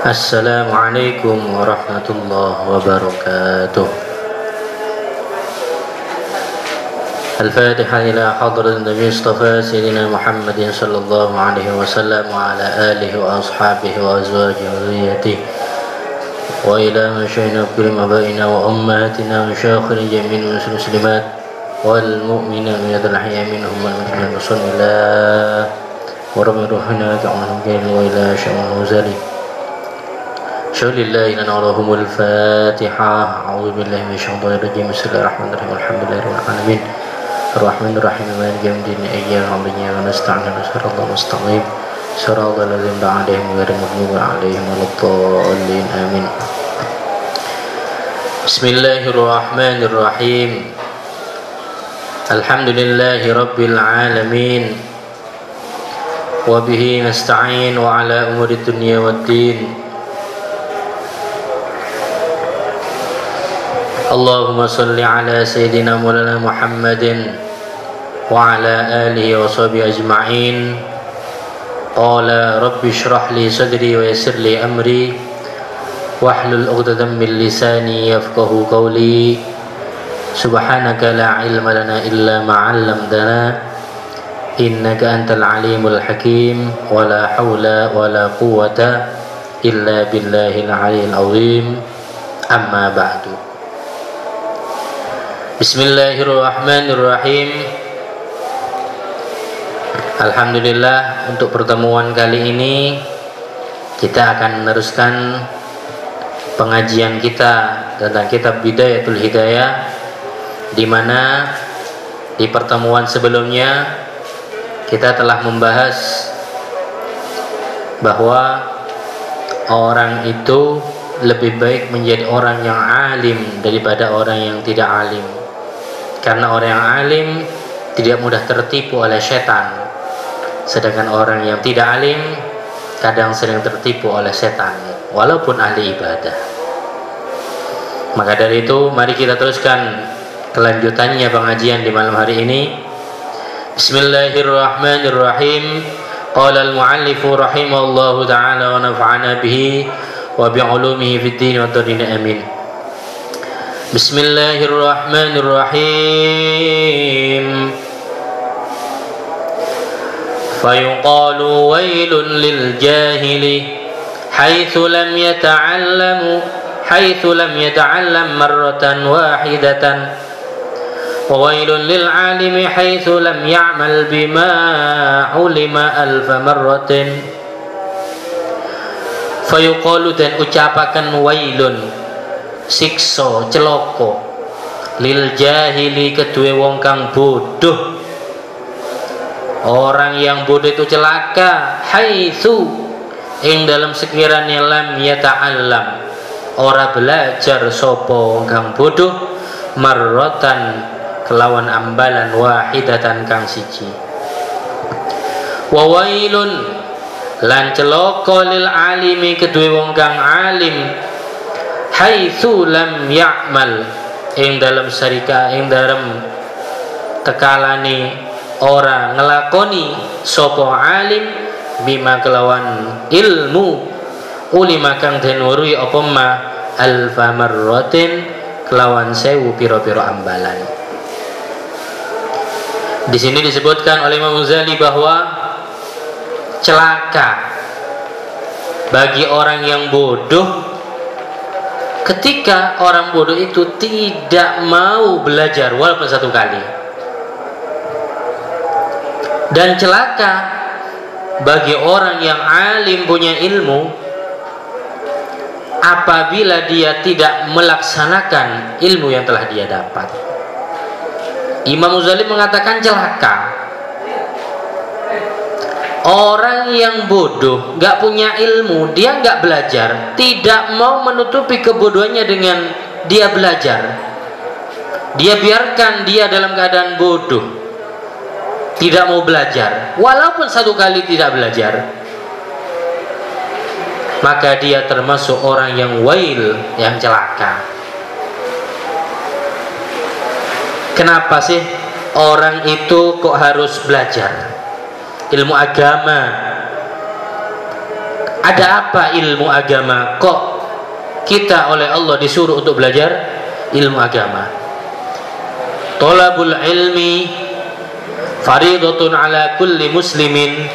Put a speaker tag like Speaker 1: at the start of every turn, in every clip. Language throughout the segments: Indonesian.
Speaker 1: Assalamualaikum warahmatullahi wabarakatuh. Al-Fatihah ila hadratin Nabi Mustafa Sayyidina Muhammadin sallallahu alaihi wasallam wa ala alihi wa ashabihi wa azwajihi wa dhurriyyatihi wa ila masyayikhina kulli abaina wa ummahatina wa syakhiri jami'il muslimat wal mu'minin min al-ahya minhum wal mu'minin sallallahu wa rabbuhana ta'ala wa ila syamil muzali Alhamdulillah inna allahumul fatihah. A'udzu billahi minasyaitonir rajim. Bismillahirrahmanirrahim. Alhamdulillahirabbil alamin. Arrahmanir rahim. Maliki yaumiddin. Iyyaka na'budu wa nasta'inu. Shiratal mustaqim. Shiratal ladzina an'amta 'alaihim ghairil maghdubi 'alaihim waladdallin. Amin. Bismillahirrahmanirrahim. Alhamdulillahirabbil alamin. Wa bihi nasta'in wa 'ala umurid dunya waddin. Allahumma salli ala Sayyidina Maulana Muhammadin wa ala alihi wa sahbihi ajma'in. Qala rabbi shrah li sadri wa yassir li amri wahlul 'uqdatam min lisani yafqahu qawli. Subhanaka la ilma lana illa ma 'allamtana innaka antal alimul hakim. Wa la hawla wa la quwwata illa billahil 'aliyyil 'azim. Amma ba'du. Bismillahirrahmanirrahim. Alhamdulillah, untuk pertemuan kali ini kita akan meneruskan pengajian kita tentang kitab Bidayatul Hidayah, di mana di pertemuan sebelumnya kita telah membahas bahwa orang itu lebih baik menjadi orang yang alim daripada orang yang tidak alim. Karena orang yang alim tidak mudah tertipu oleh setan, sedangkan orang yang tidak alim kadang sering tertipu oleh setan walaupun ahli ibadah. Maka dari itu mari kita teruskan kelanjutannya pengajian di malam hari ini. Bismillahirrahmanirrahim. Qala al-mu'allifu rahimahullahu ta'ala wa nafa'ana bihi wa bi'ulumihi fid din wa dunya amin. Bismillahirrahmanirrahim. Fayuqalu wailun lil jahili haitsu lam yata'allam marratan wahidatan wa wailun lil alimi haitsu lam ya'mal bima ulima alf marratin. Fayuqalu, dan ucapakan wailun, sikso, celoko, lil jahili, kedua wong kang bodoh. Orang yang bodoh itu celaka, haitsu, ing dalam sekiranya lam yata'allam, ora belajar sopo wong kang bodoh, marrotan, kelawan ambalan, wahidatan kang siji. Wa wailun, lan celoko lil alimi, kedua wong kang alim, haitsu lam ya'mal, ing dalam sarika, ing dalam tekalane ora ngelakoni sapa alim, bima kelawan ilmu, ulima kang den weruhi apa ma alfa marratin, kelawan 1000 pira-pira ambalan. Di sini disebutkan oleh Imam Ghazali bahwa celaka bagi orang yang bodoh ketika orang bodoh itu tidak mau belajar walaupun satu kali, dan celaka bagi orang yang alim punya ilmu apabila dia tidak melaksanakan ilmu yang telah dia dapat. Imam Ghazali mengatakan celaka Orang yang bodoh, nggak punya ilmu, dia nggak belajar, tidak mau menutupi kebodohannya dengan dia belajar. Dia biarkan dia dalam keadaan bodoh, tidak mau belajar, walaupun satu kali tidak belajar, maka dia termasuk orang yang wail, yang celaka. Kenapa sih orang itu kok harus belajar ilmu agama? Ada apa ilmu agama? Kok kita oleh Allah disuruh untuk belajar ilmu agama? Thalabul ilmi faridatun ala kulli muslimin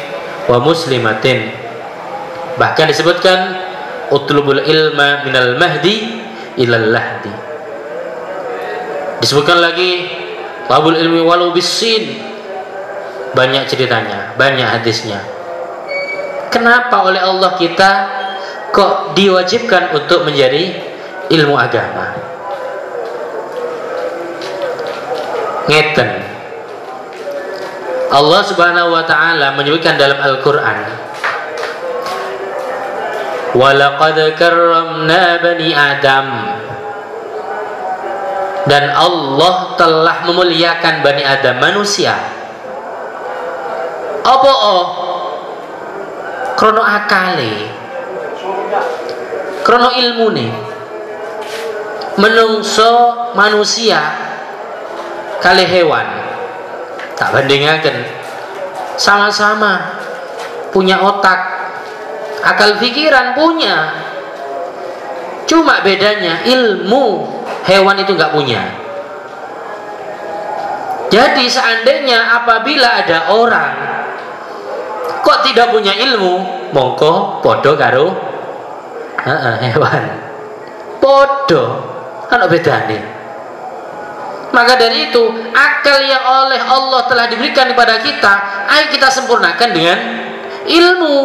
Speaker 1: wa muslimatin. Bahkan disebutkan utlubul ilma minal mahdi ilal lahdi. Disebutkan lagi talabul ilmi walau bisin. Banyak ceritanya, banyak hadisnya. Kenapa oleh Allah kita kok diwajibkan untuk menjadi ilmu agama? Ngeten, Allah Subhanahu wa ta'ala menyebutkan dalam Al-Quran, walaqad karramna bani Adam, dan Allah telah memuliakan Bani Adam, manusia. Apa krono akale, krono ilmune. Menungso manusia kali hewan tak bandingaken, sama-sama punya otak, akal pikiran punya, cuma bedanya ilmu hewan itu nggak punya. Jadi seandainya apabila ada orang kok tidak punya ilmu, mongko podo karo hewan, podo kan bedane. Maka dari itu akal yang oleh Allah telah diberikan kepada kita, ayo kita sempurnakan dengan ilmu.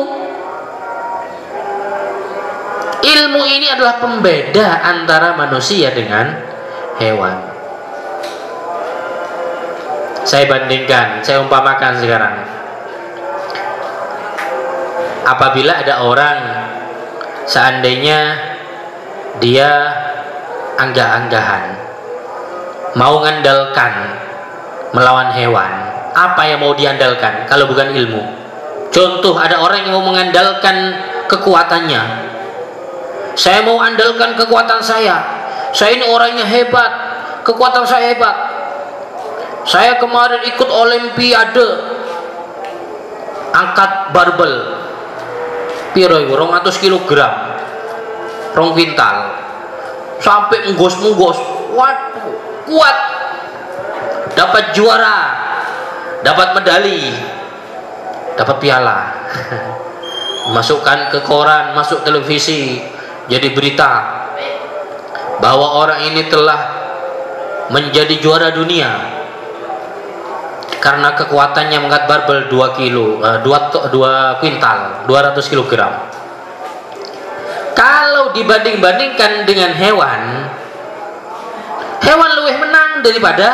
Speaker 1: Ilmu ini adalah pembeda antara manusia dengan hewan. Saya bandingkan, saya umpamakan sekarang. Apabila ada orang seandainya dia anggah-anggahan mau ngandalkan melawan hewan, apa yang mau diandalkan kalau bukan ilmu? Contoh, ada orang yang mau mengandalkan kekuatannya. Saya mau andalkan kekuatan saya ini orangnya hebat, kekuatan saya hebat. Saya kemarin ikut olimpiade angkat barbel piro iku 200 kg, 2 kuintal, sampai menggos-menggos, waduh, kuat, dapat juara, dapat medali, dapat piala. Masukkan ke koran, masuk televisi, jadi berita bahwa orang ini telah menjadi juara dunia karena kekuatannya mengangkat barbel 2 kuintal, 200 kg. Kalau dibanding-bandingkan dengan hewan, hewan luwih menang daripada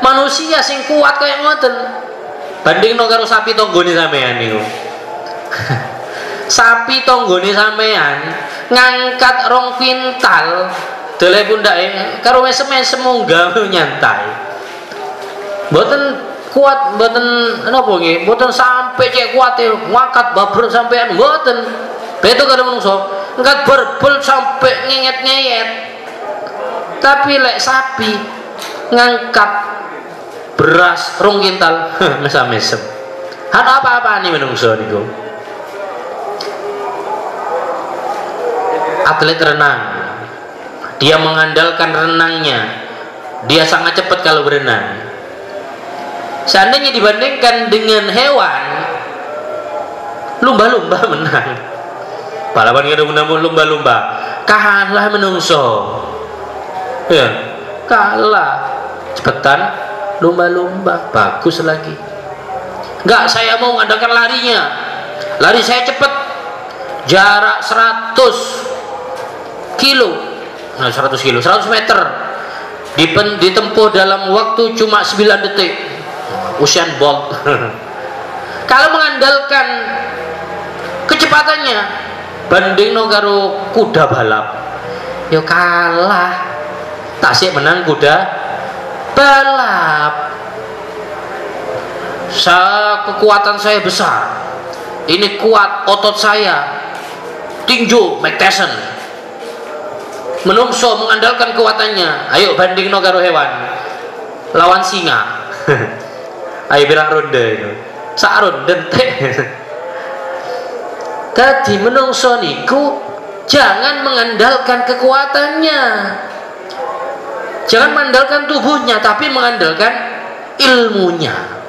Speaker 1: manusia sing kuat kayak ngoten. Bandingno karo sapi tonggone sampean niku. Sapi tonggone sampean ngangkat 2 kuintal, dele pundake karo mesem-mesem munggah nyantai. Mboten kuat, mboten napa nggih, mboten sampai cek kuate ngangkat babur sampean, mboten. Beto karo menungso, ngangkat barbel sampai nyeyet-nyeyet. Tapi lek sapi ngangkat beras 2 kuintal mesem-mesem. Ana apa-apa nih menungso niku. Atlet renang, dia mengandalkan renangnya, dia sangat cepat kalau berenang. Seandainya dibandingkan dengan hewan, lumba-lumba menang. Balapan karo lumba-lumba, kalah menungso. Ya, kalah. Cepetan lumba-lumba, bagus lagi. Enggak, saya mau mengandalkan larinya. Lari saya cepat. Jarak 100 kilo. Nah, 100 kilo, 100 meter. Ditempuh dalam waktu cuma 9 detik. Usain Bolt. Kalau mengandalkan kecepatannya bandingno karo kuda balap, yo kalah. Tasik menang kuda balap. Kekuatan saya besar, ini kuat otot saya, tinju Mike Tyson. Menungso mengandalkan kekuatannya, ayo bandingno karo hewan, lawan singa. Ayo bilang ronde itu sak ronde teh. Tadi menungso niku jangan mengandalkan kekuatannya, jangan mengandalkan tubuhnya, tapi mengandalkan ilmunya.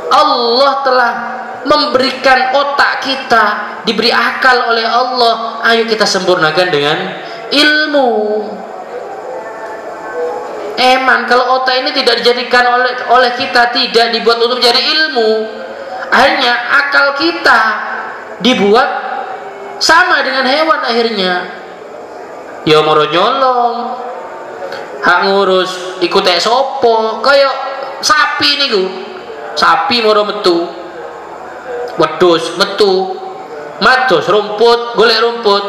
Speaker 1: Allah telah memberikan otak kita, diberi akal oleh Allah. Ayo kita sempurnakan dengan ilmu. Eman kalau otak ini tidak dijadikan oleh kita, tidak dibuat untuk menjadi ilmu, akhirnya akal kita dibuat sama dengan hewan akhirnya. Ya moro nyolong, hak ngurus ikut sopo, kayak sapi niku. Sapi moro metu, wedhus metu, mados rumput, golek rumput.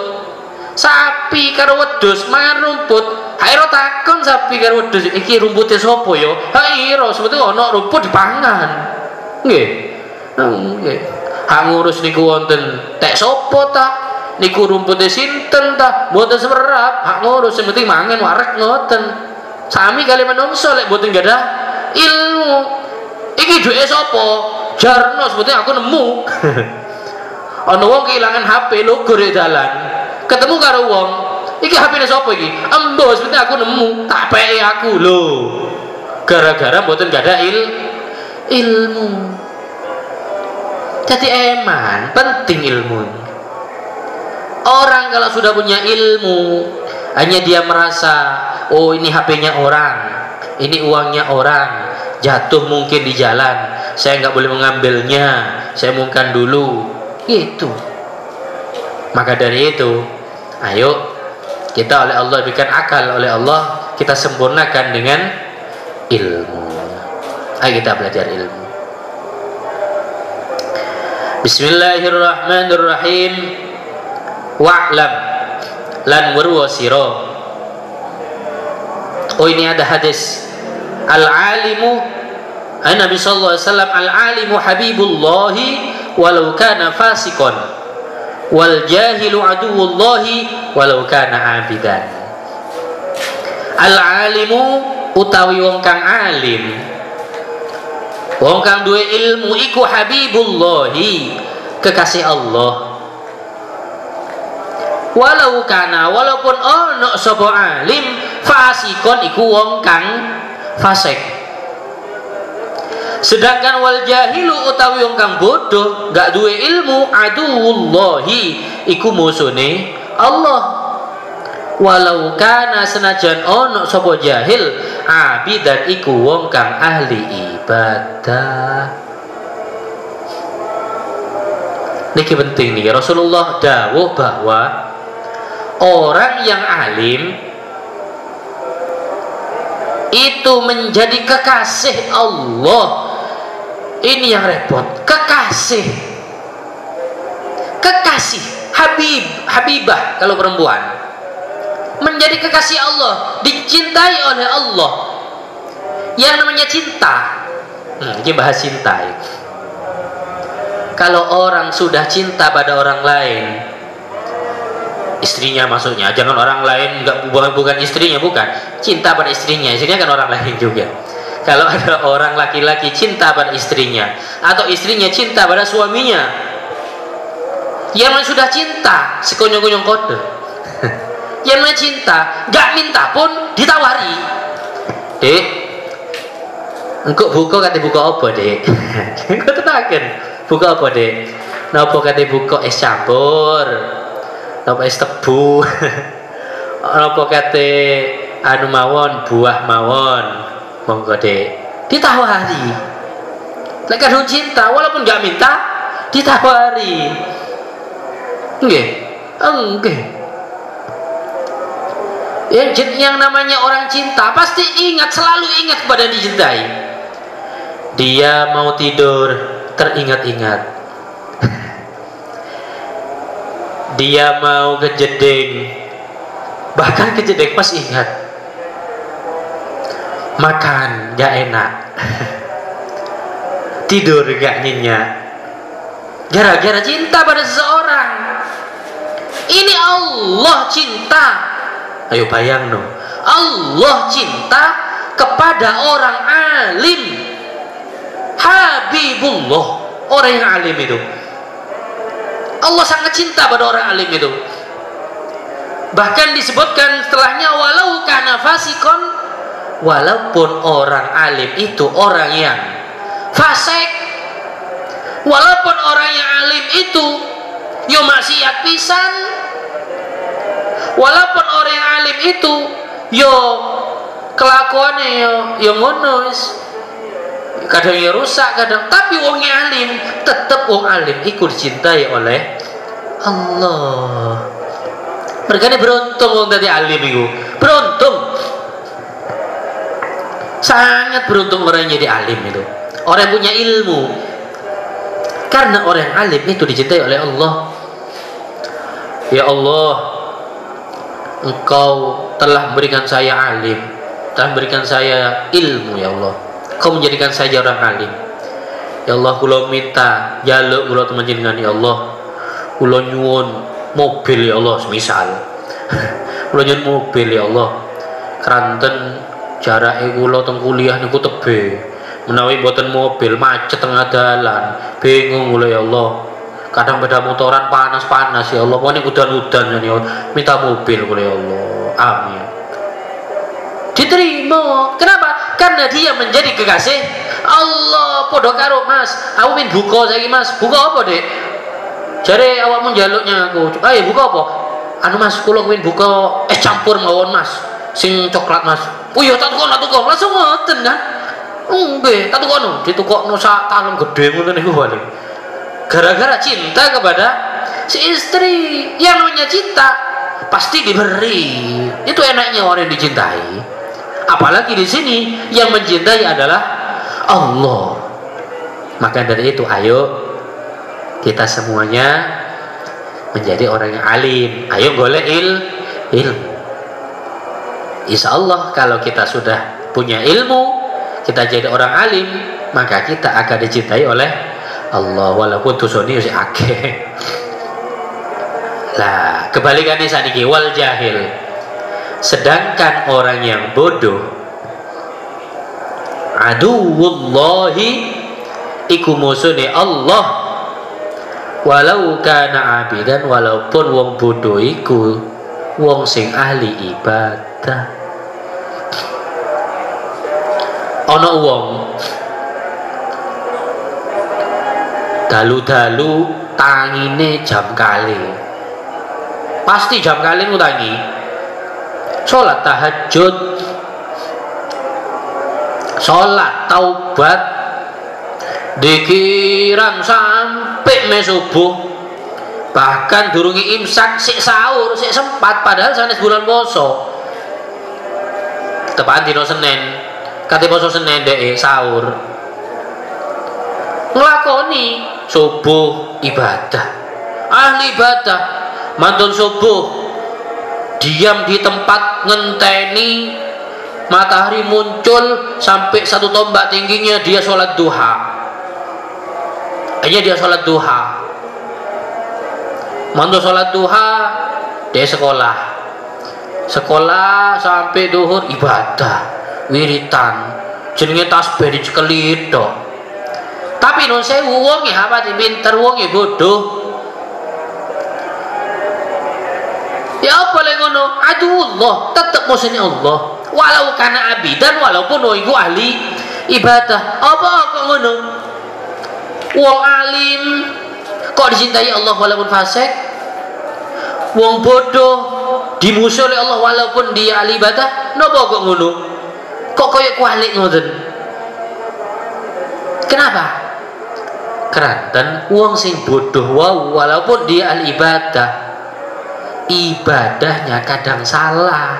Speaker 1: Sapi karo wedhus mangan rumput. Hairo takon sapi karo wedhus, iki rumpute sapa ya? Hairo sebetulnya ana rumput dipangan. Nggih. Nggih. Hak ngurus niku wonten tek sapa ta? Niku rumpute sinten ta? Mboten semerap, hak ngurus sing penting mangan wareg ngoten. Sami kali menungso lek mboten gadah ilmu. Iki duwe sapa? Jarno sebetulnya aku nemu. Ana wong kehilangan HP lugur di dalan. Ketemu karo wong, iki HP-ne sapa iki? Embo sebetulnya aku nemu, tak peke aku lho. Gara-gara mboten gadah ilmu. Jadi eman, penting ilmu. Orang kalau sudah punya ilmu, hanya dia merasa, oh ini HP-nya orang, ini uangnya orang, jatuh mungkin di jalan, saya nggak boleh mengambilnya, saya mungkin dulu, gitu. Maka dari itu, ayo kita oleh Allah diberikan akal oleh Allah, kita sempurnakan dengan ilmu. Ayo kita belajar ilmu. Bismillahirrahmanirrahim. Wa'lam lan werwa sira. Oh ini ada hadis. Al-alimu, Nabi sallallahu alaihi wasallam, al-alimu habibullahi walau kana fasiqan, wal jahilu aduwullahi walau kana abidan. Al-alimu utawi wong kang alim, wong kang duwe ilmu iku habibullahi, kekasih Allah. Walau kana, walaupun ono sapa alim fasikon iku wong kang fasik. Sedangkan wal jahilu utawi wong kang bodoh, gak duwe ilmu, aduwullahi iku musune Allah. Walau kana senajan ono sapa jahil abidan iku wong kang ahli ibadah. Niki penting nih, Rasulullah dawuh bahwa orang yang alim itu menjadi kekasih Allah. Ini yang repot, kekasih habibah kalau perempuan, menjadi kekasih Allah, dicintai oleh Allah. Yang namanya cinta, ini bahas cinta ya. Kalau orang sudah cinta pada orang lain, istrinya maksudnya, jangan orang lain, bukan istrinya, bukan, cinta pada istrinya kan orang lain juga. Kalau ada orang laki-laki cinta pada istrinya, atau istrinya cinta pada suaminya, yang sudah cinta sekonyong-konyong kode. Yang namanya cinta, gak minta pun ditawari. Dek, engkau buka kata buka apa dek? Engkau tenakan buka apa dek? Napa kata buka es campur, napa es tebu, napa kata anu mawon, buah mawon, monggo dek, ditawari. Lek kadung cinta walaupun gak minta ditawari. Nggih, nggih. Yang namanya orang cinta pasti ingat, selalu ingat kepada dicintai. Dia mau tidur, teringat-ingat. Dia mau ke jeding, bahkan ke jeding pas ingat makan gak enak, tidur gak nyenyak, gara-gara cinta pada seseorang. Ini Allah cinta. Ayo bayang no, Allah cinta kepada orang alim, Habibullah, orang yang alim itu. Allah sangat cinta pada orang alim itu. Bahkan disebutkan setelahnya, walau kana fasikon, walaupun orang alim itu orang yang fasik, walaupun orang yang alim itu yo maksiat pisan, walaupun orang yang alim itu yo kelakuannya yo ngono wis, kadang ya rusak kadang, tapi wong alim tetap wong alim ikut dicintai oleh Allah. Mereka ini beruntung wong tadi alim itu, beruntung, sangat beruntung orang yang jadi alim itu, orang yang punya ilmu. Karena orang yang alim itu dicintai oleh Allah. Ya Allah, Engkau telah memberikan saya alim, telah memberikan saya ilmu. Ya Allah, Kau menjadikan saya orang alim. Ya Allah, kula minta jaluk kula teman jenengan. Ya Allah, kula nyuwun mobil. Ya Allah, semisal kula nyuwun mobil. Ya Allah, keranten jarake kula teng kuliah niku tebe, menawi mboten mobil macet tengah dalan, bingung kula. Ya Allah, kadang beda motoran panas-panas. Ya Allah, pokoknya udan-udan. Ya Allah, minta mobil kula. Ya Allah, amin. Diterima. Kenapa? Karena dia menjadi kekasih Allah. Podo karo mas, aku min buka saiki mas. Buka apa dek? Jare awakmu njaluknya aku, ayo buka apa? Anu mas, kula min buka es campur mawon mas, sing coklat mas. Oh iya, tak tukon langsung ngoten kan? Nggih, tak tukon ditukokno sak talem gedhe ngono niku balik. Gara-gara cinta kepada si istri. Yang namanya cinta pasti diberi. Itu enaknya orang yang dicintai. Apalagi di sini yang mencintai adalah Allah. Maka dari itu, ayo kita semuanya menjadi orang yang alim. Ayo golek ilmu. Insya Allah kalau kita sudah punya ilmu, kita jadi orang alim, maka kita akan dicintai oleh Allah. Walaupun tusoni si akeh. Lah kebalikannya saniki, wal jahil. Sedangkan orang yang bodoh, aduwullahi, iku musuhne Allah, walau kana abidan, walaupun wong bodoh iku wong sing ahli ibadah. Ana wong dalu-dalu tangine jam kali, pasti jam kali ngutangi. Sholat tahajud, sholat taubat, dikiran sampai subuh, bahkan durungi imsak, sik sahur, sik sempat, padahal sanes bulan poso. Tepan dino Senin, kate poso Senin dek sahur, ngelakoni subuh ibadah, ahli ibadah, mantun subuh diam di tempat ngenteni matahari muncul sampai 1 tombak tingginya, dia sholat duha. Hanya dia sholat duha. Mantu sholat duha, dia sekolah sampai duhur ibadah, wiritan, jenenge tasbih dicekeli tok. Tapi non sewu wonge apa pinter, wonge bodoh. Ya apa lagi ngono? Aduh, tetap musuhnya Allah. Walau kana abidan, walaupun iku ahli ibadah. Apa kok ngono? Wong alim kok dicintai Allah walaupun fasik? Wong bodoh dimusuhi oleh Allah walaupun dia ahli ibadah? Napa kok ngono? Kok koyo kualik ngoten? Kenapa? Keranten wong sing bodoh walaupun dia ahli ibadah, ibadahnya kadang salah,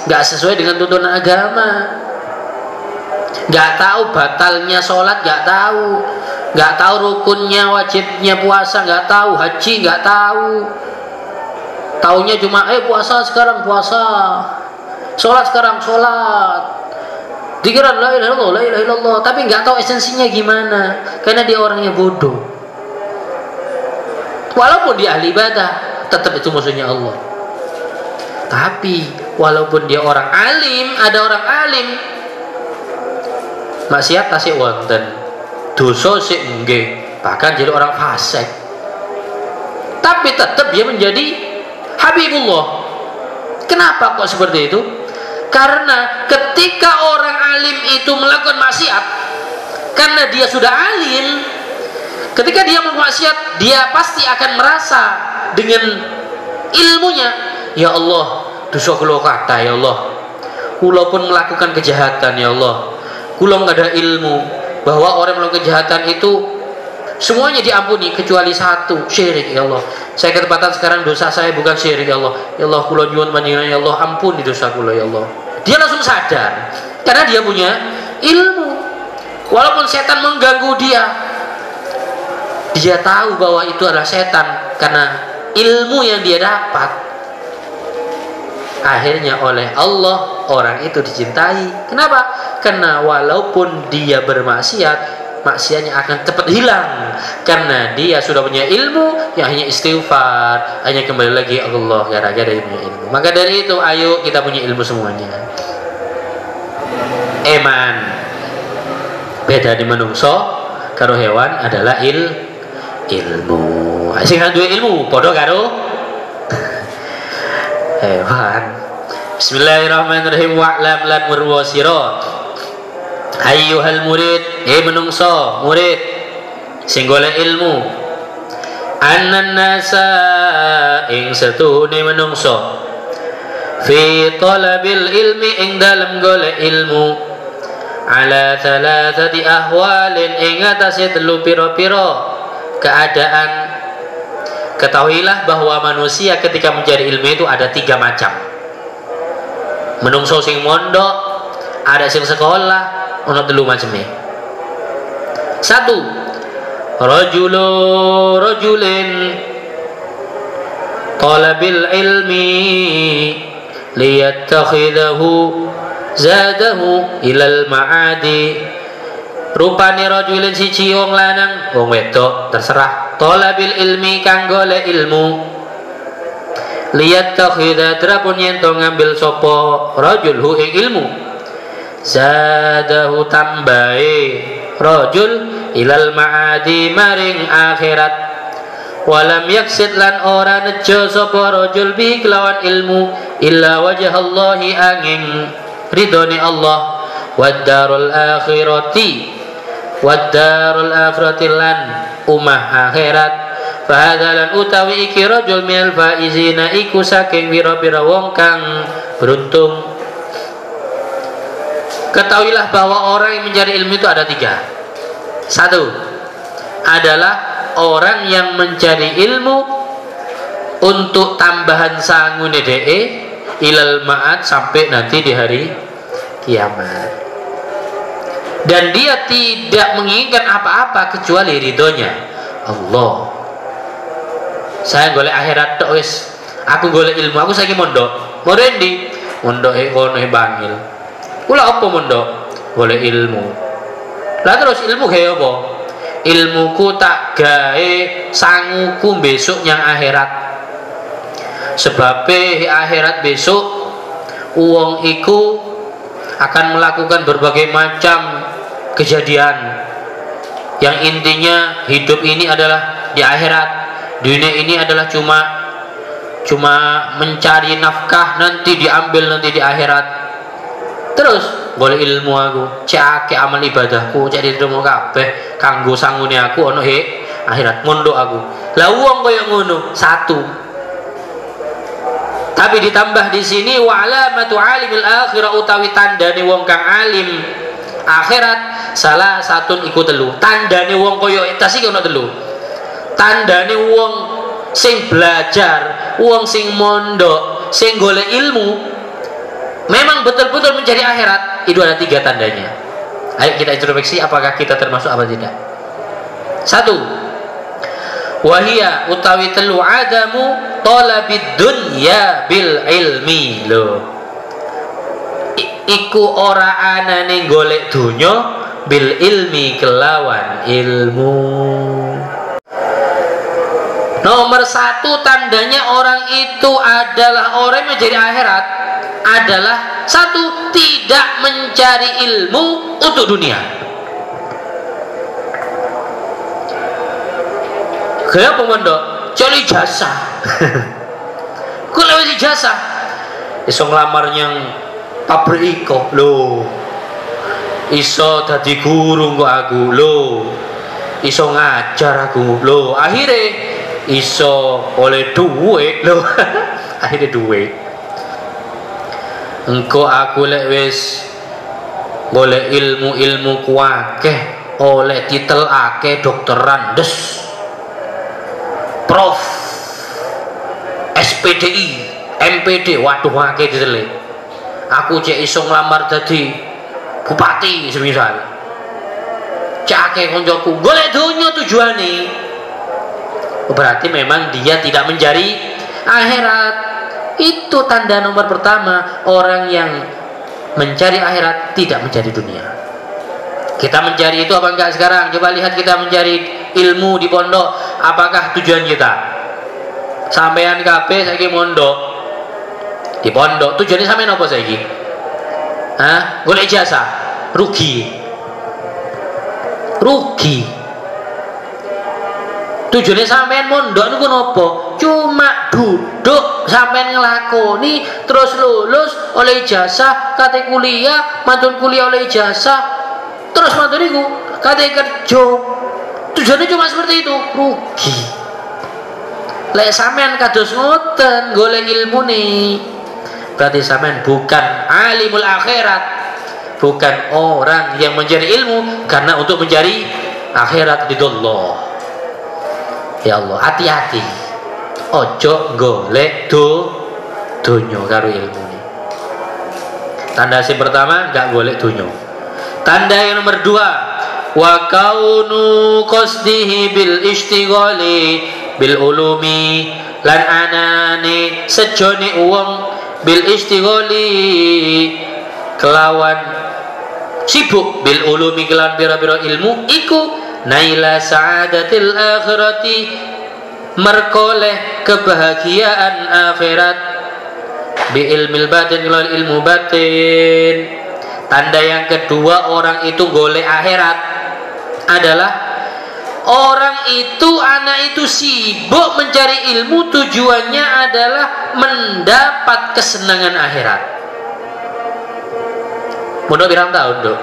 Speaker 1: nggak sesuai dengan tuntunan agama, nggak tahu batalnya sholat, nggak tahu nggak tahu rukunnya, wajibnya puasa, nggak tahu haji, nggak tahu. Taunya cuma puasa sekarang puasa, sholat sekarang sholat. Dikira la ilaha illallah, la ilaha illallah, tapi nggak tahu esensinya gimana, karena dia orangnya bodoh. Walaupun dia ahli ibadah, tetap itu musuhnya Allah. Tapi walaupun dia orang alim, ada orang alim, maksiat tasik wonten, dosa sik nggih, bahkan jadi orang fasik. Tapi tetap dia menjadi Habibullah. Kenapa kok seperti itu? Karena ketika orang alim itu melakukan maksiat, karena dia sudah alim, ketika dia melakukan maksiat, dia pasti akan merasa dengan ilmunya, ya Allah, dosa kula kata ya Allah, kula pun melakukan kejahatan ya Allah, kula nggak ada ilmu bahwa orang melakukan kejahatan itu semuanya diampuni kecuali satu, syirik ya Allah. Saya ketepatan sekarang dosa saya bukan syirik ya Allah. Ya Allah, kula nyuwun panjenengan ya Allah, ampuni dosa kula ya Allah. Dia langsung sadar karena dia punya ilmu. Walaupun setan mengganggu dia, dia tahu bahwa itu adalah setan karena ilmu yang dia dapat. Akhirnya oleh Allah orang itu dicintai. Kenapa? Karena walaupun dia bermaksiat, maksiatnya akan cepat hilang karena dia sudah punya ilmu yang hanya istighfar, hanya kembali lagi Allah gara-gara dia punya ilmu. Maka dari itu ayo kita punya ilmu semuanya. Eman beda di menungso karo hewan adalah ilmu. Sing duwe ilmu padha karo hewan. Bismillahirrahmanirrahim. Wa'lam lan murwasira ayyuhal murid, menungso murid sing golek ilmu, annan nasa ing setune menungso fi talabil ilmi ing dalem golek ilmu ala thalathati ahwalin ing atase telu pira-pira keadaan. Ketahuilah bahwa manusia ketika mencari ilmu itu ada 3 macam. Menungso sing mondok, ada sing sekolah, ono 3 macamnya. 1, rajulin talabil ilmi liyattakhidahu zadahu ilal ma'adi. Rupane rajulin siji wong lanang, wong wedok terserah, talabil ilmi kang golek ilmu, liyattakhidha drapun yen to ngambil sapa rajul hu ing ilmu, zadahu tambahe rajul ilal ma'adi maring akhirat, walam yaksid lan ora nejo sapa rajul bi kelawan ilmu illa wajhallahi angin ridhone Allah, waddarul akhirati lan umah akhirat. Fahadalan utawi iki rajul minal faizina iku saking pira-pira wong kang beruntung. Ketahuilah bahwa orang yang mencari ilmu itu ada 3. 1 adalah orang yang mencari ilmu untuk tambahan sangune dhek ilal ma'ad sampai nanti di hari kiamat. Dan dia tidak menginginkan apa-apa kecuali ridhonya Allah. Saya golek akhirat tok wis. Aku golek ilmu, aku saiki mondok. Mau rendi? Mondok kono Bangil. Kula apa mondok? Golek ilmu. Lah terus ilmu gawe apa? Ilmuku tak gawe sanguku besok yang akhirat. Sebab akhirat besok uang iku akan melakukan berbagai macam kejadian yang intinya hidup ini adalah di akhirat, dunia ini adalah cuma mencari nafkah, nanti diambil nanti di akhirat. Terus boleh ilmu aku cake amal ibadahku cek diterima kabeh kanggo sangune aku ono akhirat mondok aku. Lah wong koyo ngono 1. Tapi ditambah di sini wa alamatu alimil akhirah utawi tandane wong kang alim akhirat salah satu iku 3. Tandane wong koyo tas iki ono 3. Tandane wong sing belajar, wong sing mondok, sing golek ilmu memang betul-betul mencari akhirat, itu ada 3 tandanya. Ayo kita introspeksi apakah kita termasuk apa tidak. Satu, wahia utawi telu adamu talabid dunya bil ilmi. Lho, iku ora anane golek dunya bil ilmi kelawan ilmu. Nomor satu tandanya orang itu adalah orang yang mencari akhirat adalah satu, tidak mencari ilmu untuk dunia. Kayak pemondok cari jasa. Kok lewat jasa iso nglamar yang pabrik iko lho, iso dadi guru kok aku lho, iso ngajar aku lho, akhirnya iso oleh duit lho. Akhirnya duit. Engko aku lek wis golek ilmu-ilmu kuakeh oleh titel akeh dokteran des, prof, SPDI, MPD, waduh akeh ditele. Aku cek iso nglamar dadi bupati semisal. Cek akeh koncoku golek donya tujuane. Berarti memang dia tidak mencari akhirat. Itu tanda nomor pertama, orang yang mencari akhirat tidak mencari dunia. Kita mencari itu apa enggak sekarang? Coba lihat kita mencari ilmu di pondok, apakah tujuan kita? Sampean kabeh saiki mondok di pondok, tujuannya sampean apa saiki? Hah? Golek jasa, rugi. Rugi. Tujuannya sampean mondok niku napa? Cuma duduk sampean ngelakoni terus lulus oleh ijazah, kate kuliah, mantun kuliah oleh ijazah, terus mantun niku kate kerja. Tujuannya cuma seperti itu, rugi. Lek sampean kados ngoten golek ilmu nih, berarti sampean bukan alimul akhirat, bukan orang yang mencari ilmu karena untuk mencari akhirat ridullah. Ya Allah, hati-hati. Ojo golek dunyo karo ilmu ini. Tanda yang pertama, enggak golek dunyo. Tanda yang nomor dua, wa kaunu qasdihi bil istighali bil ulumi, lan anane sejone wong bil istighali kelawan sibuk bil ulumi kelawan pira-pira ilmu iku naila sa'adatil akhirati, merkoleh kebahagiaan akhirat bi ilmil batin, kelawan ilmu batin. Tanda yang kedua orang itu golek akhirat adalah orang itu, anak itu sibuk mencari ilmu, tujuannya adalah mendapat kesenangan akhirat. Mondok pirang tahun, Dok?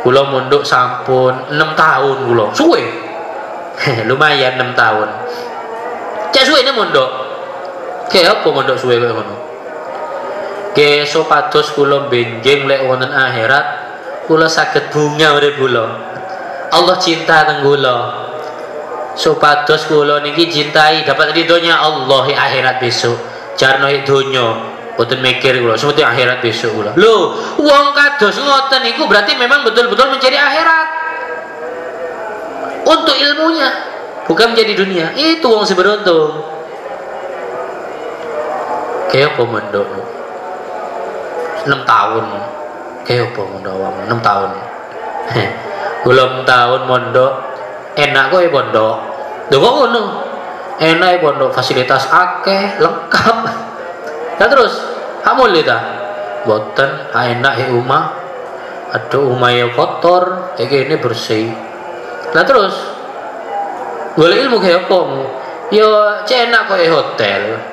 Speaker 1: Kula mondok sampun 6 tahun kula. Suwe. Lumayan 6 tahun. Cek suwe ini mondok. Kayak apa mondok suwe kaya ngono? Ke sopados kula benjing lek wonten akhirat, kula saged bunga urip kula. Allah cinta teng kula. Sopados kula niki cintai dapat ridhonya Allah akhirat besok. Jarno donya. Boten mikir kula, seperti akhirat besok kula. Lho, wong kados ngoten niku berarti memang betul-betul mencari akhirat. Untuk ilmunya, bukan menjadi dunia. Itu wong seberuntung. Kayak apa mondok? 6 tahun. Kayak apa mondok 6 tahun. Kula 6 tahun mondok, enak kok ya pondok. Lho kok ngono? Enak ya pondok, fasilitas akeh, lengkap. Nah terus, kamu lihat, boten, enak ya umah, aduh umah ya kotor, kayak ini bersih. Nah terus, golek ilmu kayak apa? Ya enak kok ya hotel.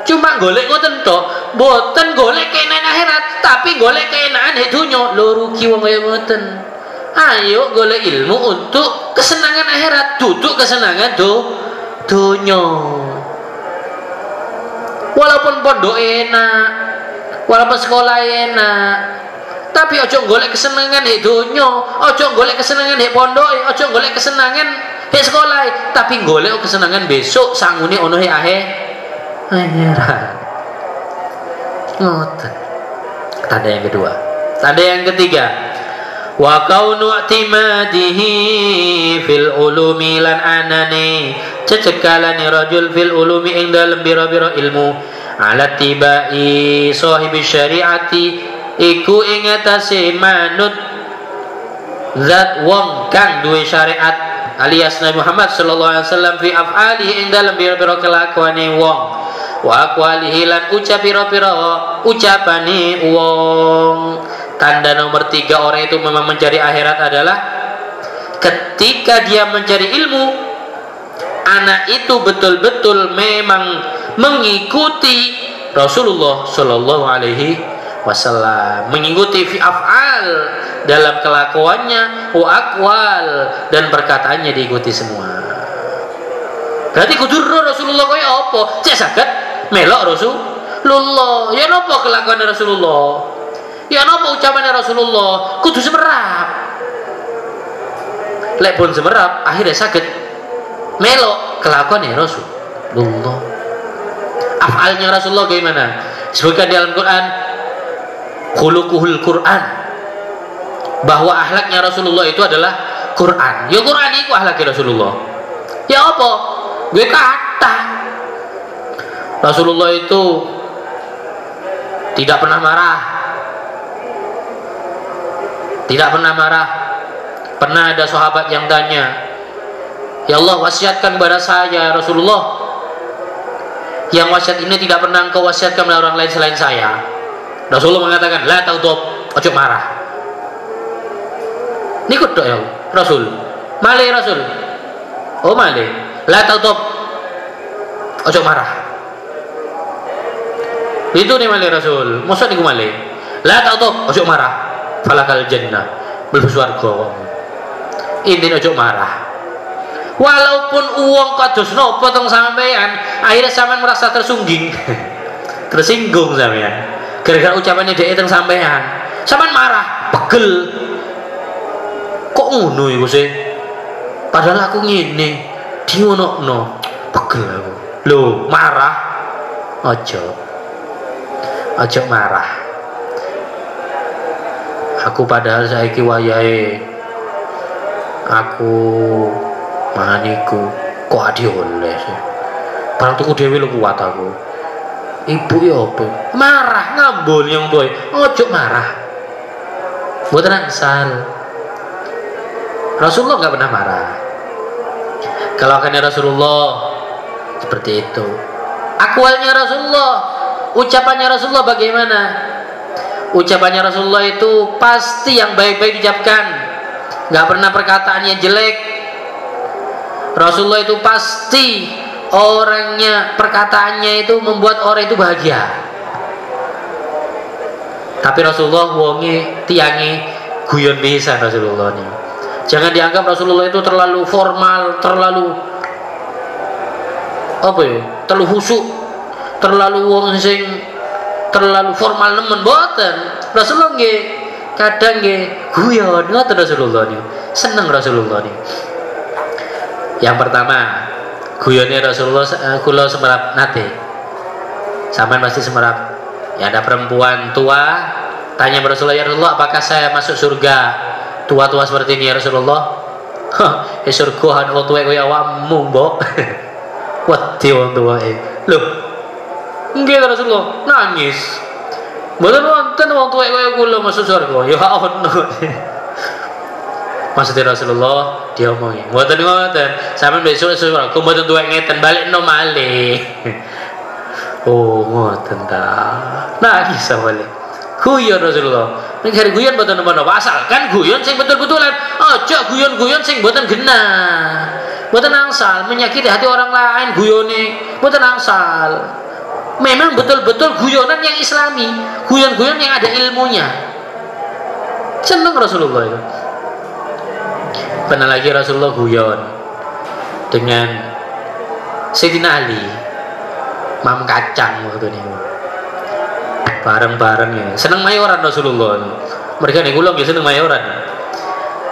Speaker 1: Cuma golek ngoten tok, boten golek keenakan akhirat, tapi golek keenakan di dunya. Lho rugi wong kaya ngoten. Ayo golek ilmu untuk kesenangan akhirat, duduk kesenangan dunya. Walaupun pondok enak, walaupun sekolah enak, tapi ojo golek kesenangan di dunya, ojo golek kesenangan di pondok, ojo golek kesenangan di sekolah, tapi golek kesenangan besok sangune ono di akhirat. Ngoten. Tanda yang kedua. Tanda yang ketiga, wa kaunu i'timadihi fil ulumi lan anani cecekalane rajul fil ulumi ing dalem biro-biro ilmu ala tibai sahibi syariati iku ing atase manut zat wong kang duwe syariat alias Nabi Muhammad sallallahu alaihi wasallam fi af'alihi ing dalem biro-biro kelakuane wong wa aqwalihi lan ucapane wong. Tanda nomor 3 orang itu memang mencari akhirat adalah ketika dia mencari ilmu, anak itu betul-betul memang mengikuti Rasulullah Shallallahu Alaihi Wasallam, mengikuti fi af'al dalam kelakuannya, wa aqwal dan perkataannya diikuti semua. Berarti kudur Rasulullah kaya apa? Cek saged melok Rasulullah. Ya napa kelakuan Rasulullah? Ya napa ucapannya Rasulullah? Kudu semerap. Lek pun semerap, akhirnya sakit melok kelakuannya Rasulullah. Afalnya Rasulullah bagaimana? Disebutkan di dalam Quran, khuluquhul Quran, bahwa akhlaknya Rasulullah itu adalah Quran. Ya Quran itu akhlaknya Rasulullah. Ya apa? Gue kata Rasulullah itu tidak pernah marah. Tidak pernah marah. Pernah ada sahabat yang tanya, ya Allah wasiatkan kepada saya Rasulullah, yang wasiat ini tidak pernah engkau wasiatkan kepada orang lain selain saya. Rasulullah mengatakan, la taghdab, ojo marah. Ini kudok ya Rasul. Malih Rasul. Oh malih. La taghdab, ojo marah. Itu nih malih Rasul. Maksud niku malih. La taghdab, ojo marah. Falakal jannah, mlebu swarga. Ini ojo marah. Walaupun uang kados nopo teng sampean, akhirnya sampean merasa tersungging. Tersinggung sampean. Gara-gara ucapannya dhek teng sampean. Sampean marah, pegel. Kok ngono iku sih? Padahal aku ngene, dionokno. Pegel aku. Loh, marah. Ojo marah. Aku padahal saiki wayahe aku maniku kok adi oleh sih. Barang tuku dhewe lho kuat aku. Ibu ya apa? Marah ngambul yang boy. Ojo marah. Mboten angsal. Rasulullah enggak pernah marah. Kalau akannya Rasulullah seperti itu. Akwalnya Rasulullah, ucapannya Rasulullah bagaimana? Ucapannya Rasulullah itu pasti yang baik-baik diucapkan, nggak pernah perkataannya jelek. Rasulullah itu pasti orangnya, perkataannya itu membuat orang itu bahagia. Tapi Rasulullah wonge tiangi guyon bisa Rasulullah nih. Jangan dianggap Rasulullah itu terlalu formal, terlalu apa ya? Terlalu khusyuk, terlalu wong sing terlalu formal nemen boten. Rasulullah nggih kadang nggih guyon ngoten Rasulullah nih. Seneng Rasulullah nih. Yang pertama, guyonnya Rasulullah kula semerap nate. Sampean pasti semerap. Ya ada perempuan tua tanya Rasulullah, ya Rasulullah, apakah saya masuk surga tua-tua seperti ini ya Rasulullah? Ya surga ana wong tuwek kaya awakmu, Mbok. Wedi wong tuwek. Loh, nggih Rasulullah, nangis. Mboten wonten wong tuwek kaya kula masuk surga. Ya ono. Maksudnya Rasulullah diomongi. Mboten ngoten. Sampeyan besok surga, mboten tuwek ngeten balikno malih. Oh, ngoten ta. Nangis balik. Guyon Rasulullah. Nek hari guyon mboten napa-napa, asalkan guyon sing betul-betulan. Aja guyon-guyon sing mboten genah. Mboten angsal menyakiti hati orang lain guyone. Mboten angsal. Memang betul-betul guyonan yang islami, guyon-guyon yang ada ilmunya. Seneng Rasulullah itu. Pernah lagi Rasulullah guyon dengan Sayyidina Ali, mam kacang waktu ini. Bareng-bareng ya. Seneng mayoran Rasulullah. Mereka nih kula nggih seneng mayoran.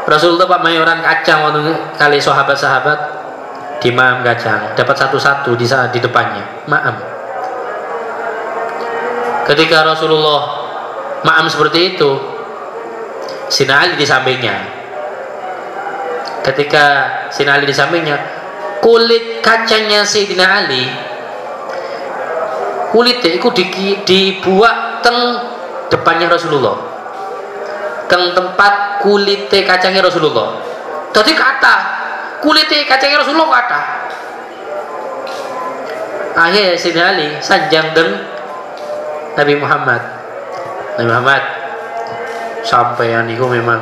Speaker 1: Rasulullah Pak mayoran kacang waktu kali sahabat-sahabat di mam kacang, dapat satu-satu di saat di depannya. Maam. Ketika Rasulullah maam seperti itu, Sina Ali di sampingnya. Ketika Sina Ali di sampingnya, kulit kacanya Sayyidina Ali, kulitnya itu dibuat teng depannya Rasulullah, teng tempat kulitnya kacanya Rasulullah. Jadi kata kulitnya kacanya Rasulullah kata. Akhirnya Sayyidina Ali sanjang deng Nabi Muhammad. Nabi Muhammad, sampeyan niku memang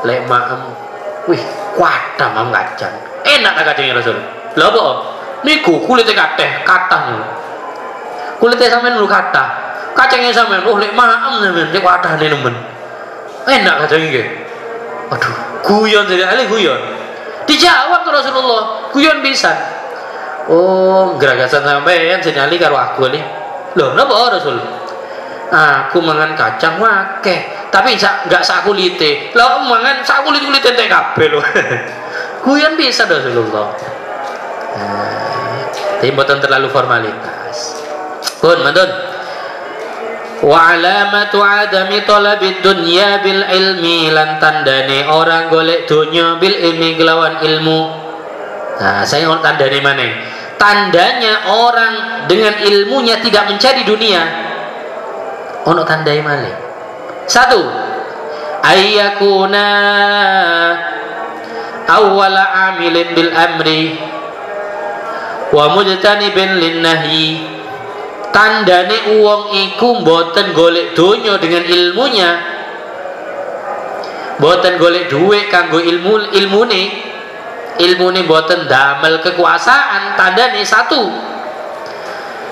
Speaker 1: lek maem, wih kuatah mam kacang, enak tak kacangnya Rasul. Lha apa? Niku kulitnya katah niku. Kulitnya sampean lu katah, kacangnya sampean lek maem sampean lek kuatah nemen. Enak kacangnya nggih. Aduh, guyon dari Ali guyon. Dijawab tuh Rasulullah, guyon pisan. Oh, geragasan sampean Sayyidina Ali karo aku li. Loh, napa Rasul? Aku mangan kacang wakeh, tapi enggak sak kulite. Lah mangan sak kulit-kulit entek kabeh lho. Guyon bisa Rasulullah. Tapi mboten terlalu formalitas. Pun mantun. Wa alamatu adami talabid dunya bil ilmi, lan tandane orang golek dunya bil ilmi kelawan ilmu. Nah, saya mau tandane mana? Tandanya orang dengan ilmunya tidak mencari dunia. Ono tandai malih. Satu, ayyakuna awwala amilin bil amri wa mujtanibin lin nahyi. Tandane wong iku mboten golek donya dengan ilmunya, mboten golek duit kanggo ilmune mboten damel kekuasaan. Tandane satu,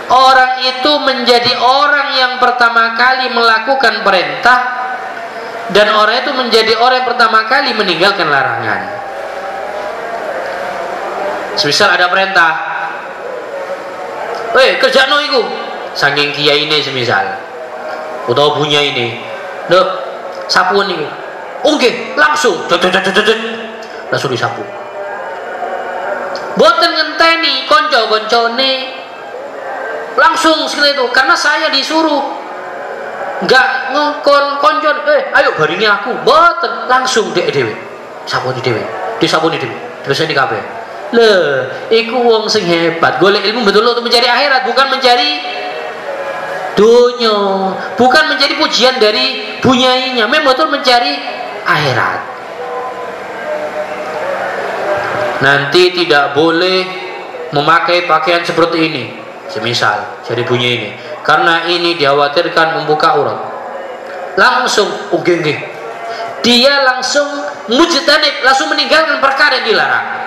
Speaker 1: orang itu menjadi orang yang pertama kali melakukan perintah, dan orang itu menjadi orang yang pertama kali meninggalkan larangan. Semisal ada perintah, kerja no iku, saking kiai ini semisal, atau punya ini, dok sapuan iku, oke, langsung disapu. Boten ngenteni konco-koncone, langsung sekali itu, karena saya disuruh, nggak ngekon koncon, ayo baringi aku, boten, langsung dewe, sapu di dewe, biasanya di kafe. Iku wong sing hebat, golek ilmu betul untuk mencari akhirat, bukan mencari dunya, bukan mencari pujian dari bunyainya, memang betul mencari akhirat. Nanti tidak boleh memakai pakaian seperti ini, semisal jadi bunyi ini, karena ini dikhawatirkan membuka aurat. Langsung dia langsung mujtanib, langsung meninggalkan perkara yang dilarang.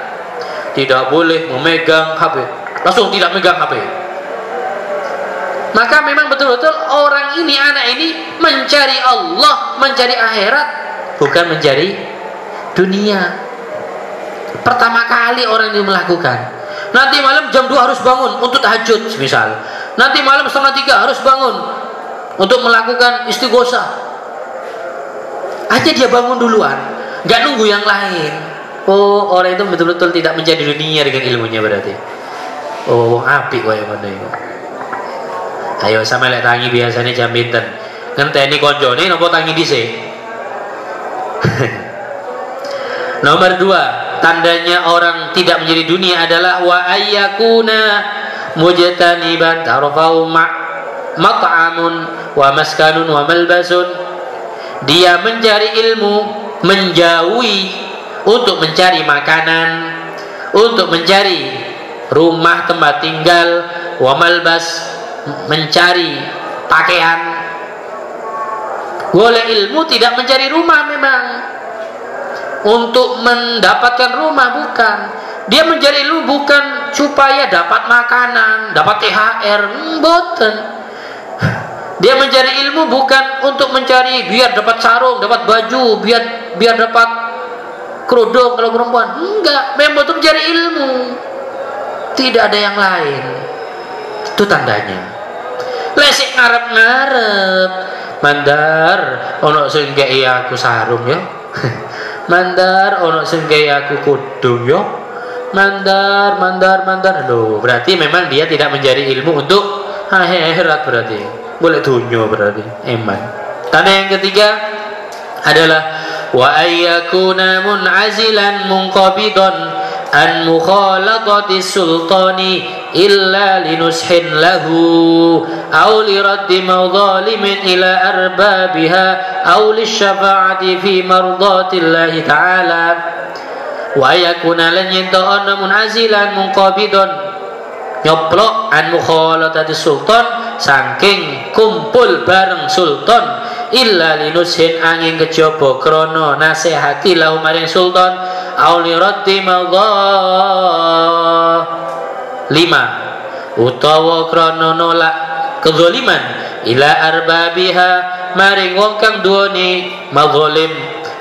Speaker 1: Tidak boleh memegang HP, langsung tidak megang HP. Maka memang betul-betul orang ini, anak ini mencari Allah, mencari akhirat, bukan mencari dunia. Pertama kali orang ini melakukan. Nanti malam jam 2 harus bangun untuk tahajud misal. Nanti malam 2:30 harus bangun untuk melakukan istighosah. Aja dia bangun duluan, nggak nunggu yang lain. Oh, orang itu betul-betul tidak mencari dunia dengan ilmunya berarti. Oh, apik koyo ngono iku. Ayo sama lek tangi biasanya jam pinten. Ngenteni koncone napa tangi dhisik. Nomor 2, tandanya orang tidak menjadi dunia adalah wa ayyakuna mujtaniban tarfau mat'amun wa maskanun wa malbasun. Dia mencari ilmu, menjauhi untuk mencari makanan, untuk mencari rumah tempat tinggal, wa malbas, mencari pakaian. Boleh ilmu tidak mencari rumah memang untuk mendapatkan rumah, bukan. Dia mencari ilmu bukan supaya dapat makanan, dapat THR, boten. Dia mencari ilmu bukan untuk mencari biar dapat sarung, dapat baju, biar dapat kerudung kalau perempuan. Enggak, memang untuk mencari ilmu. Tidak ada yang lain. Itu tandanya. Lesik ngarep-ngarep, mandar ono sing gawe aku sarung ya. Mandar ono sing gawe aku kudung yo. Mandar loh. Berarti memang dia tidak mencari ilmu untuk akhirat, berarti boleh dunia berarti eman. Tanda yang ketiga adalah wa ayyakuna mun'azilan munqabidan an mukhalatati sultani illa linushin lahu aw liraddi madhalimin ila arbabiha aw lisyafa'ati fi mardatillahi ta'ala wa yakuna lan yanta'ana mun'azilan munqabidan nyoplok an mukhalatati sultan saking kumpul bareng sultan illa linushin angin kejaba krana nasihati lahu maring sultan aw liraddi lima utawa krana nolak kezaliman ila arbabiha maring wong kang duweni mazlim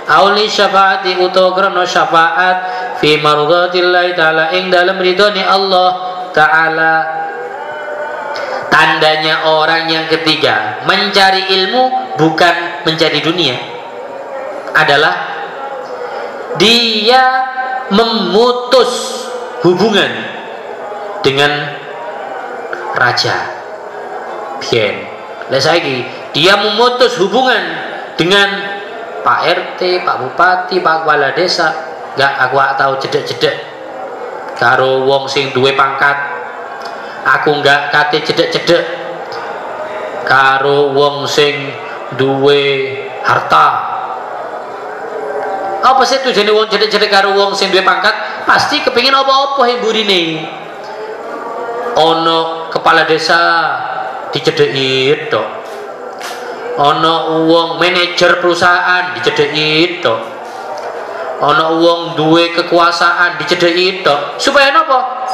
Speaker 1: aw li syafaati utawa krana syafaat fi mardatillahi taala ing dalem ridhone Allah taala. Tandanya orang yang ketiga mencari ilmu bukan mencari dunia adalah dia memutus hubungan dengan raja. Bien, lagi dia memutus hubungan dengan Pak RT, Pak Bupati, Pak Kepala Desa. Gak aku tahu cedek-cedek karo wong sing duwe pangkat. Aku gak kate cedek-cedek karo wong sing duwe harta. Apa sih tujuane wong cedek-cedek karo wong sing duwe pangkat? Pasti kepingin apa-apa hemburine. Ono kepala desa dicedeki tok. Ono wong manajer perusahaan dicedeki tok. Ono wong duwe kekuasaan dicedeki tok. Supaya napa?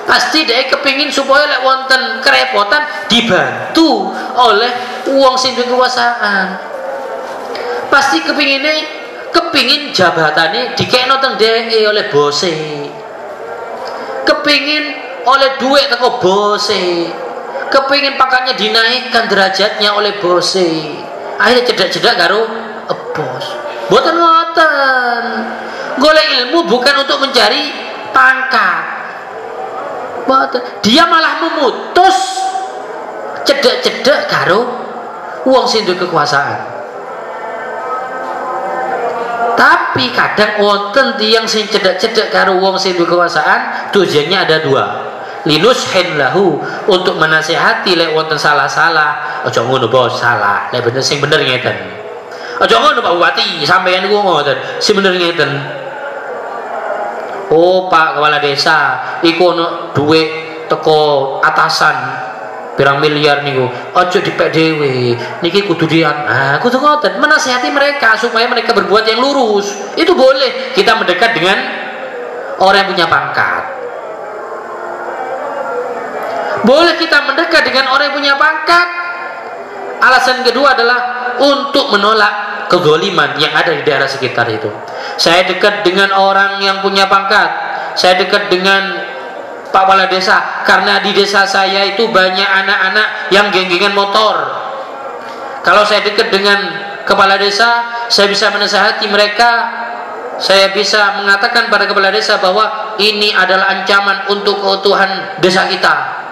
Speaker 1: Pasti dia kepingin supaya lek wonten kerepotan dibantu oleh wong sing duwe kekuasaan. Pasti kepingin jabatannya dikekno teng dhek oleh bose. Kepingin oleh duit teko bose. Kepingin pangkatnya dinaikkan derajatnya oleh bose. Akhirnya cedak-cedak karo bos. Mboten ngoten. Golek ilmu bukan untuk mencari pangkat. Dia malah memutus cedek-cedek karo wong sing duwe kekuasaan. Tapi kadang wonten tiyang sing cedek-cedek karo wong sing duwe kekuasaan, tujuannya ada dua. Linushin lahu, untuk menasihati lek wonten salah-salah. Aja ngono bos, salah. Lek bener sing bener ngeten. Aja ngono Pak Bupati, sampeyan niku ngoten. Sing bener ngeten. Oh Pak Kepala Desa, iku ono duit teko atasan pirang miliar niku. Ojo dipek dhewe. Niki kudu dian. Nah, kudu ngoten, menasihati mereka supaya mereka berbuat yang lurus. Itu boleh kita mendekat dengan orang yang punya pangkat. Boleh kita mendekat dengan orang yang punya pangkat. Alasan kedua adalah untuk menolak kezaliman yang ada di daerah sekitar itu. Saya dekat dengan orang yang punya pangkat. Saya dekat dengan Pak Kepala Desa karena di desa saya itu banyak anak-anak yang geng-gengan motor. Kalau saya dekat dengan Kepala Desa, saya bisa menasihati mereka. Saya bisa mengatakan pada Kepala Desa bahwa ini adalah ancaman untuk keutuhan desa kita.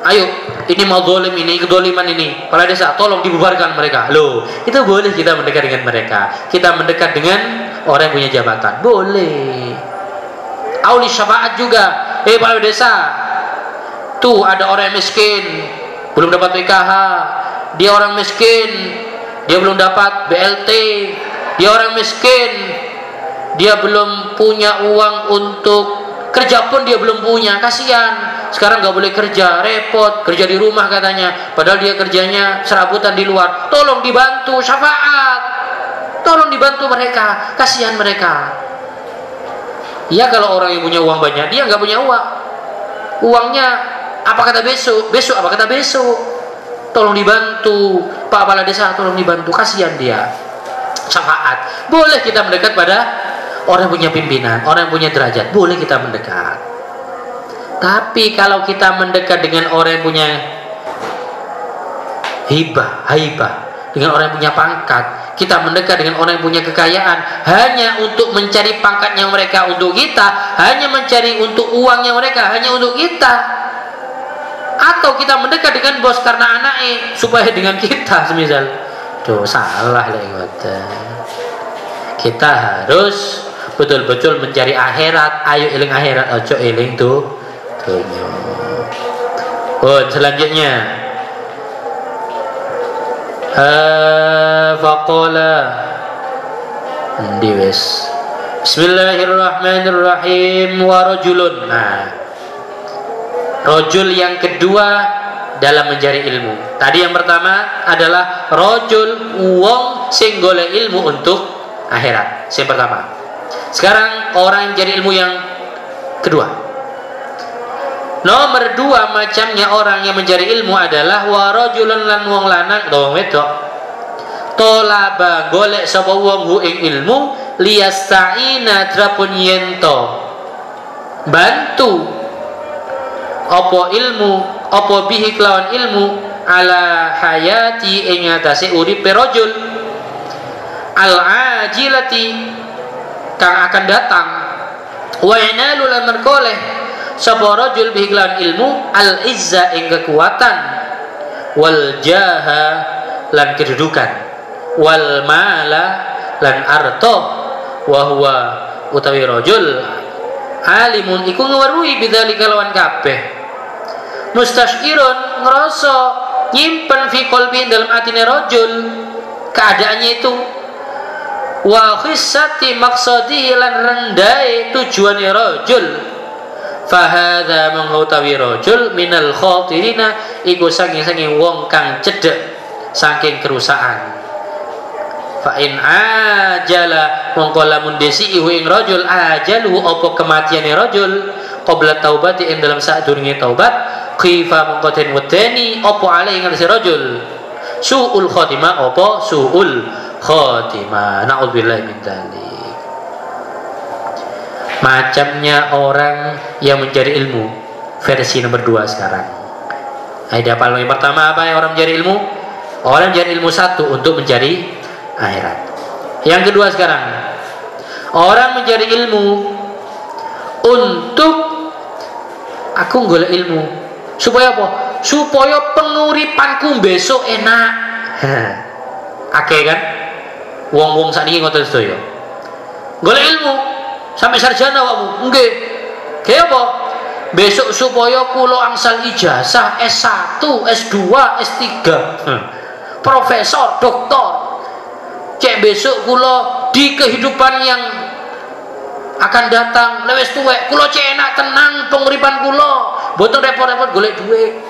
Speaker 1: Ayo, ini mau zalim, ini kedoliman ini. Kepala Desa, tolong dibubarkan mereka. Loh, itu boleh kita mendekat dengan mereka. Kita mendekat dengan orang yang punya jabatan. Boleh. Auli syafaat juga. Kepala Desa, tuh ada orang yang miskin, belum dapat PKH. Dia orang miskin, dia belum dapat BLT. Dia orang miskin, dia belum punya uang untuk kerja pun dia belum punya. Kasihan. Sekarang nggak boleh kerja, repot, kerja di rumah katanya. Padahal dia kerjanya serabutan di luar. Tolong dibantu, syafaat. Tolong dibantu mereka, kasihan mereka. Ya kalau orang yang punya uang banyak, dia nggak punya uang. Uangnya apa kata besok? Besok apa kata besok? Tolong dibantu, Pak Kepala Desa, tolong dibantu, kasihan dia. Syafaat. Boleh kita mendekat pada orang yang punya pimpinan, orang yang punya derajat. Boleh kita mendekat. Tapi kalau kita mendekat dengan orang yang punya haibah, dengan orang yang punya pangkat, kita mendekat dengan orang yang punya kekayaan hanya untuk mencari pangkatnya mereka untuk kita, hanya mencari untuk uangnya mereka hanya untuk kita, atau kita mendekat dengan bos karena anaknya supaya dengan kita, semisal, tuh salah lah. Kita harus betul-betul mencari akhirat. Ayo eling akhirat, ojo eling dunya. Selanjutnya faqala diwes Bismillahirrahmanirrahim wa rajulun. Rajul yang kedua dalam mencari ilmu. Tadi yang pertama adalah rajul wong sing golek ilmu untuk akhirat. Yang pertama. Sekarang orang yang cari ilmu yang kedua. Nomor dua macamnya orang yang mencari ilmu adalah wa rajulun lan wong lanang wong wedok. Tolaba golek sapa wong hu ing ilmu liyasta'ina trapun yento bantu apa ilmu apa bihi kelawan ilmu ala hayati ing atase uripe rajul al ajilati kang akan datang wa yanalu lan merkoleh sapa rajul bihi kelawan ilmu al izza ing kekuatan wal jaha lan kedudukan wal mala lan arto wa huwa utawi rajul alimun iku ngeweruhi bidzalika lawan kabeh mustasyirun ngerasa nyimpen fi qalbi dalam atine rajul keadaannya itu wa khissati maqsadi lan rendai tujuane rajul fahadha mengutawi rajul minal khatirina iku saking wong kang cedhek saking kerusakan. Fa in ajala mongko lamun desi ing rajul ajalu apa kematiane rajul qabla taubati ing dalam sadurunge taubat khifa mongko den wedeni apa ale ing rajul suul khotimah apa suul khotimah naudzubillahi min dzalik. Macamnya orang yang mencari ilmu versi nomor 2 sekarang. Ada apa yang pertama apa yang orang mencari ilmu? Orang mencari ilmu satu untuk mencari akhirat. Yang kedua sekarang orang mencari ilmu untuk aku golek ilmu supaya apa? Supaya penguripanku besok enak. Akeh kan? Wong-wong sakniki ngoten sedaya. Golek ilmu sampai sarjana wae. Nggih. Kaya apa? Besok supaya kula angsal ijazah S1, S2, S3. Profesor, doktor. Cek besok kula di kehidupan yang akan datang lewes tuwek kula cek enak tenang penguripan kula boten repot-repot golek duit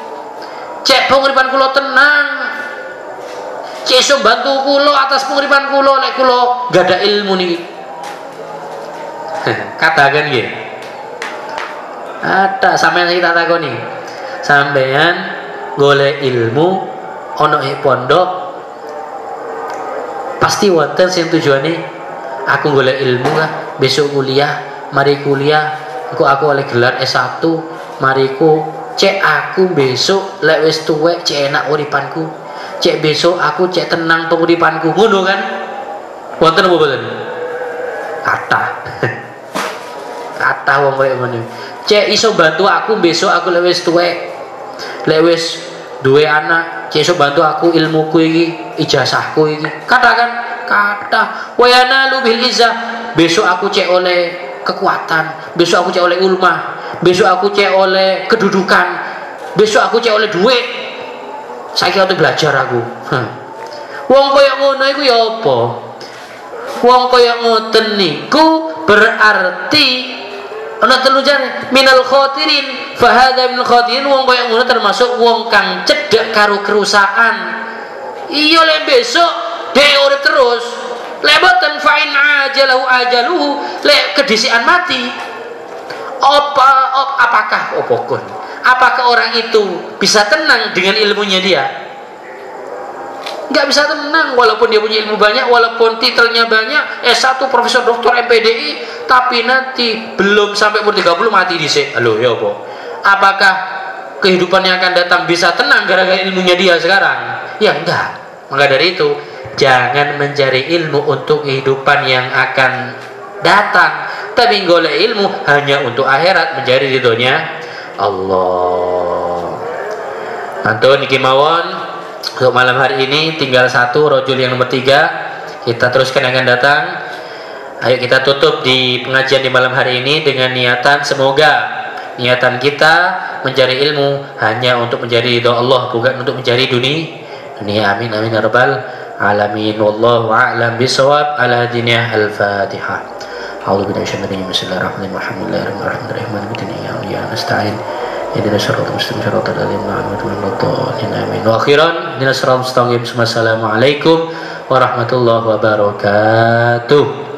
Speaker 1: cek penguripan kula tenang cek iso bantu kula atas penguripan kula lek kula gak ada ilmu niki katakan nggih ada sampeyan iki tak takoni sampeyan golek ilmu ana ing pondok pasti wonten sing tujuane aku golek ilmu lah besok kuliah mari kuliah engko aku oleh gelar S1 mariku cek aku besok lek wis tuwek cek enak uripanku cek besok aku cek tenang penguripanku ngono kan wonten apa boten kata wong koyo ngono cek iso bantu aku besok aku lek wis tuwek lek wis duwe anak cek iso bantu aku ilmuku iki ijazahku iki katakan kata wayana lubil izzah besok aku cek oleh kekuatan besok aku cek oleh ulmah besok aku cek oleh kedudukan besok aku cek oleh duit saiki aku belajar aku wong koyo ngono iku ya apa wong koyo ngoten niku berarti ana telu jane minal khatirin fa hadza minal khatirin wong koyo ngono termasuk wong kang cedhek karo kerusakan iya lek besok dia urip terus lebatan fa'in ajalahu ajaluhu lek kedisian mati apakah orang itu bisa tenang dengan ilmunya dia? Nggak bisa tenang walaupun dia punya ilmu banyak, walaupun titelnya banyak S1 profesor doktor MPDI tapi nanti belum sampai umur 30 mati dhisik. Halo ya apa? Apakah kehidupan yang akan datang bisa tenang gara-gara ilmunya dia sekarang? Ya enggak. Maka dari itu jangan mencari ilmu untuk kehidupan yang akan datang, tapi golek ilmu hanya untuk akhirat, mencari ridhonya Allah. Antun niki mawon untuk malam hari ini tinggal satu rojul yang nomor 3 kita teruskan akan datang Ayo kita tutup di pengajian di malam hari ini dengan niatan, semoga niatan kita mencari ilmu hanya untuk mencari ridha Allah, bukan untuk mencari dunia. Amin amin ya rabbal alamin. Wallahu a'lam bishawab. Ala diniyah al-Fatihah. A'udzu billahi minasyaitonir rajim. Bismillahirrahmanirrahim. Alhamdulillahirabbil alamin. Nasta'in. Ihdinas siratal mustaqim siratal ladzina an'amta 'alaihim. Amin. Wa akhiran ihdinas siratal mustaqim. Wassalamualaikum warahmatullahi wabarakatuh.